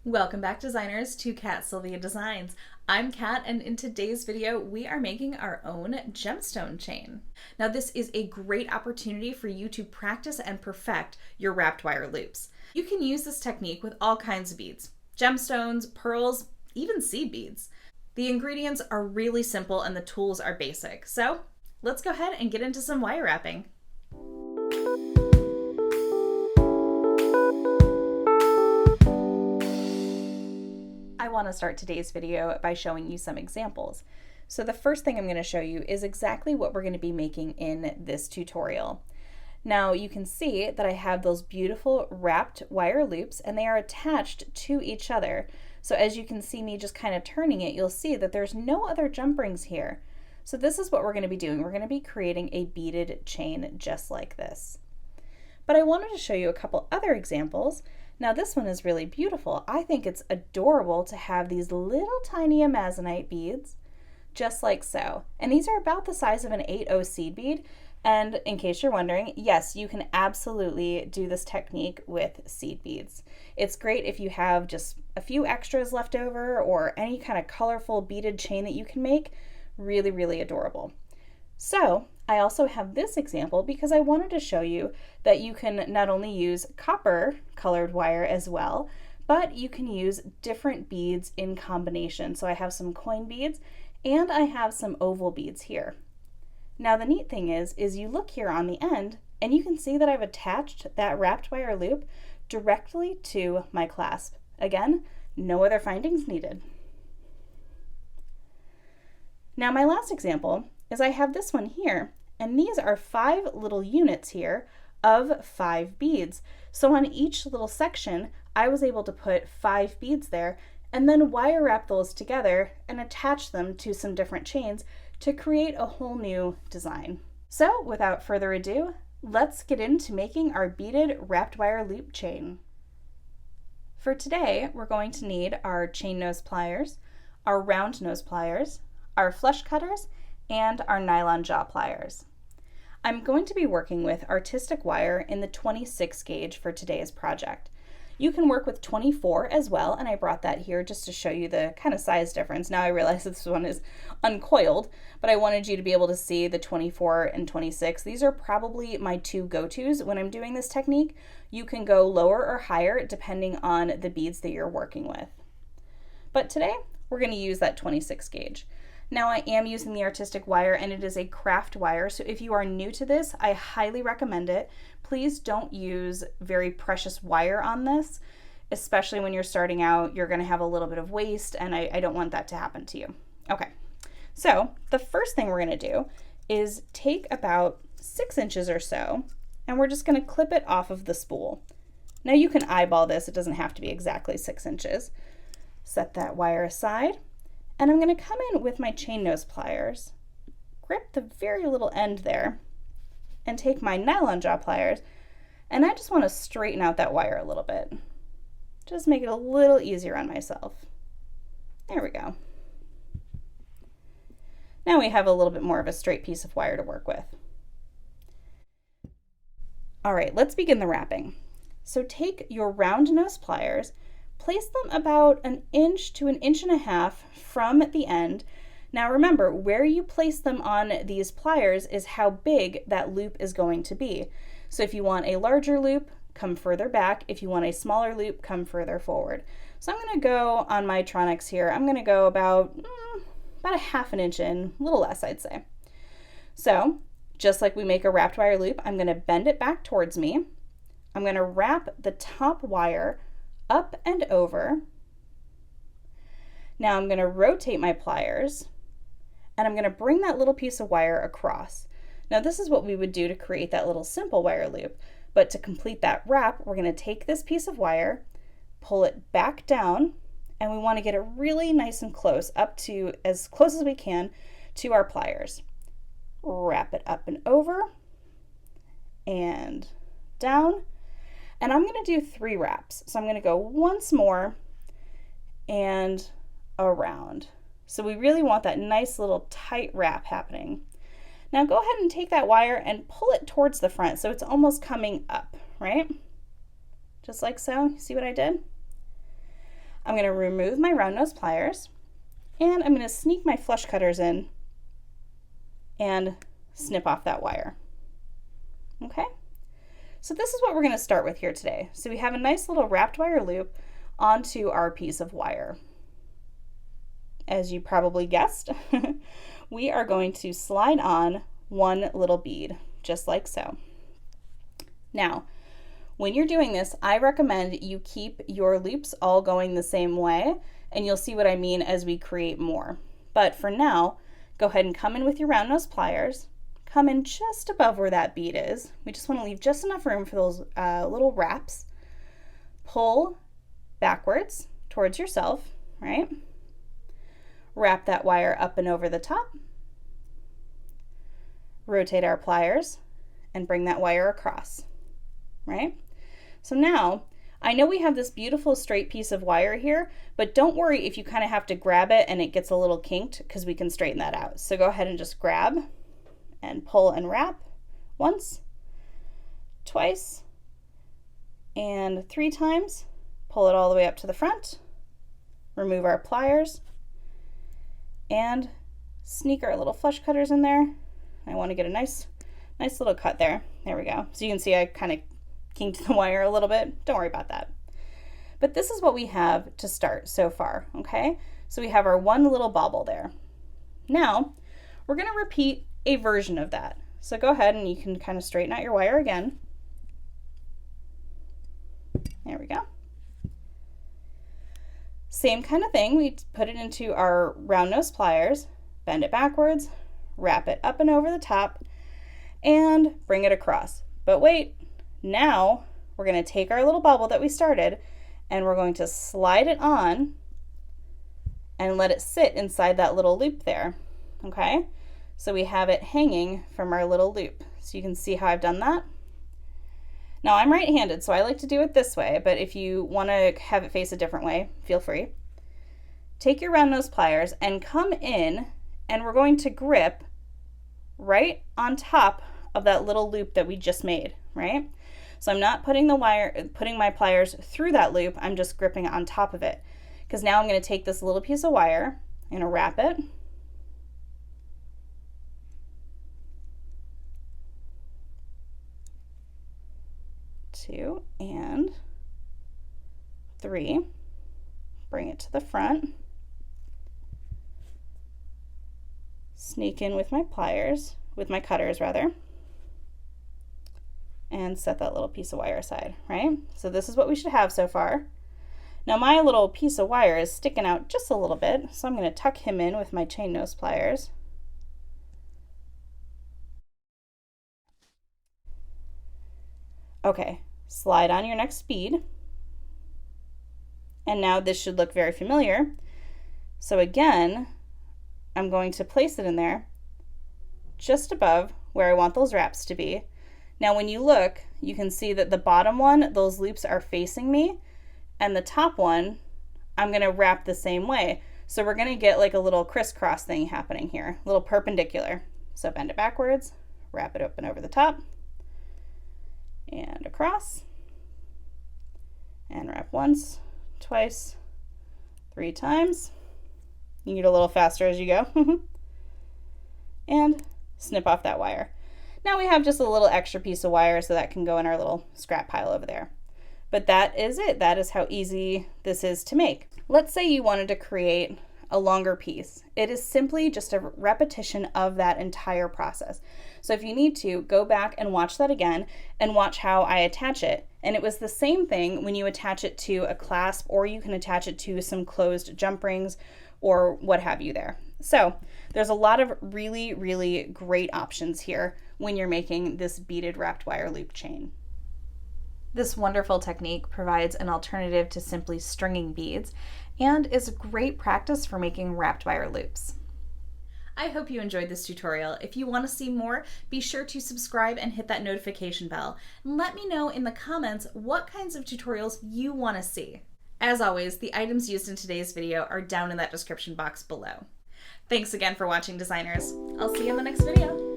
Welcome back, designers, to Silvia Designs. I'm Kat, and in today's video, we are making our own gemstone chain. Now, this is a great opportunity for you to practice and perfect your wrapped wire loops. You can use this technique with all kinds of beads, gemstones, pearls, even seed beads. The ingredients are really simple and the tools are basic. So let's go ahead and get into some wire wrapping. I want to start today's video by showing you some examples. So the first thing I'm going to show you is exactly what we're going to be making in this tutorial. Now you can see that I have those beautiful wrapped wire loops and they are attached to each other. So as you can see me just kind of turning it, you'll see that there's no other jump rings here. So this is what we're going to be doing. We're going to be creating a beaded chain just like this. But I wanted to show you a couple other examples. Now this one is really beautiful. I think it's adorable to have these little tiny amazonite beads, just like so. And these are about the size of an 8/0 seed bead. And in case you're wondering, yes, you can absolutely do this technique with seed beads. It's great if you have just a few extras left over or any kind of colorful beaded chain that you can make. Really, really adorable. So I also have this example because I wanted to show you that you can not only use copper colored wire as well, but you can use different beads in combination. So I have some coin beads and I have some oval beads here. Now the neat thing is you look here on the end and you can see that I've attached that wrapped wire loop directly to my clasp. Again, no other findings needed. Now my last example is I have this one here, and these are 5 little units here of 5 beads. So on each little section, I was able to put 5 beads there and then wire wrap those together and attach them to some different chains to create a whole new design. So without further ado, let's get into making our beaded wrapped wire loop chain. For today, we're going to need our chain nose pliers, our round nose pliers, our flush cutters, and our nylon jaw pliers. I'm going to be working with artistic wire in the 26 gauge for today's project. You can work with 24 as well, and I brought that here just to show you the kind of size difference. Now I realize this one is uncoiled, but I wanted you to be able to see the 24 and 26. These are probably my 2 go-tos when I'm doing this technique. You can go lower or higher depending on the beads that you're working with. But today we're going to use that 26 gauge. Now I am using the artistic wire and it is a craft wire, so if you are new to this, I highly recommend it. Please don't use very precious wire on this, especially when you're starting out. You're going to have a little bit of waste and I don't want that to happen to you. Okay, so the first thing we're going to do is take about 6 inches or so and we're just going to clip it off of the spool. Now you can eyeball this, it doesn't have to be exactly 6 inches. Set that wire aside. And I'm going to come in with my chain nose pliers, grip the very little end there, and take my nylon jaw pliers, and I just want to straighten out that wire a little bit. Just make it a little easier on myself. There we go. Now we have a little bit more of a straight piece of wire to work with. All right, let's begin the wrapping. So take your round nose pliers, place them about 1 inch to 1.5 inches from the end. Now remember, where you place them on these pliers is how big that loop is going to be. So if you want a larger loop, come further back. If you want a smaller loop, come further forward. So I'm going to go on my Tronex here, I'm going to go about 1/2 inch in, a little less I'd say. So just like we make a wrapped wire loop, I'm going to bend it back towards me. I'm going to wrap the top wire up and over. Now I'm going to rotate my pliers and I'm going to bring that little piece of wire across. Now this is what we would do to create that little simple wire loop, but to complete that wrap, we're going to take this piece of wire, pull it back down, and we want to get it really nice and close, up to as close as we can to our pliers. Wrap it up and over and down. And I'm going to do 3 wraps. So I'm going to go once more and around. So we really want that nice little tight wrap happening. Now go ahead and take that wire and pull it towards the front so it's almost coming up, right? Just like so. You see what I did? I'm going to remove my round nose pliers, and I'm going to sneak my flush cutters in and snip off that wire. Okay, so this is what we're going to start with here today. So we have a nice little wrapped wire loop onto our piece of wire. As you probably guessed, we are going to slide on one little bead, just like so. Now, when you're doing this, I recommend you keep your loops all going the same way, and you'll see what I mean as we create more. But for now, go ahead and come in with your round nose pliers, come in just above where that bead is. We just want to leave just enough room for those little wraps. Pull backwards towards yourself, right? Wrap that wire up and over the top. Rotate our pliers and bring that wire across, right? So now, I know we have this beautiful straight piece of wire here, but don't worry if you kind of have to grab it and it gets a little kinked, because we can straighten that out. So go ahead and just grab and pull and wrap once, twice, and 3 times. Pull it all the way up to the front, remove our pliers, and sneak our little flush cutters in there. I want to get a nice little cut there. There we go. So you can see I kind of kinked the wire a little bit. Don't worry about that. But this is what we have to start so far, okay? So we have our one little bobble there. Now, we're going to repeat a version of that. So go ahead and you can kind of straighten out your wire again. There we go. Same kind of thing. We put it into our round nose pliers, bend it backwards, wrap it up and over the top, and bring it across. But wait, now we're going to take our little bubble that we started and we're going to slide it on and let it sit inside that little loop there, okay? So we have it hanging from our little loop. So you can see how I've done that. Now I'm right-handed, so I like to do it this way, but if you want to have it face a different way, feel free. Take your round nose pliers and come in, and we're going to grip right on top of that little loop that we just made, right? So I'm not putting my pliers through that loop, I'm just gripping on top of it. Because now I'm going to take this little piece of wire, I'm going to wrap it, 2 and 3, bring it to the front, sneak in with my pliers, with my cutters rather, and set that little piece of wire aside, right? So this is what we should have so far. Now my little piece of wire is sticking out just a little bit, so I'm going to tuck him in with my chain nose pliers. Okay, slide on your next bead, and now this should look very familiar. So again, I'm going to place it in there just above where I want those wraps to be. Now when you look, you can see that the bottom one, those loops are facing me, and the top one, I'm going to wrap the same way. So we're going to get like a little crisscross thing happening here, a little perpendicular. So bend it backwards, wrap it up and over the top, and across, and wrap once, twice, 3 times. You can get a little faster as you go. And snip off that wire. Now we have just a little extra piece of wire, so that can go in our little scrap pile over there. But that is it. That is how easy this is to make. Let's say you wanted to create a longer piece. It is simply just a repetition of that entire process. So if you need to, go back and watch that again and watch how I attach it. And it was the same thing when you attach it to a clasp, or you can attach it to some closed jump rings or what have you there. So there's a lot of really, really great options here when you're making this beaded wrapped wire loop chain. This wonderful technique provides an alternative to simply stringing beads and is a great practice for making wrapped wire loops. I hope you enjoyed this tutorial. If you want to see more, be sure to subscribe and hit that notification bell. And let me know in the comments what kinds of tutorials you want to see. As always, the items used in today's video are down in that description box below. Thanks again for watching, designers. I'll see you in the next video.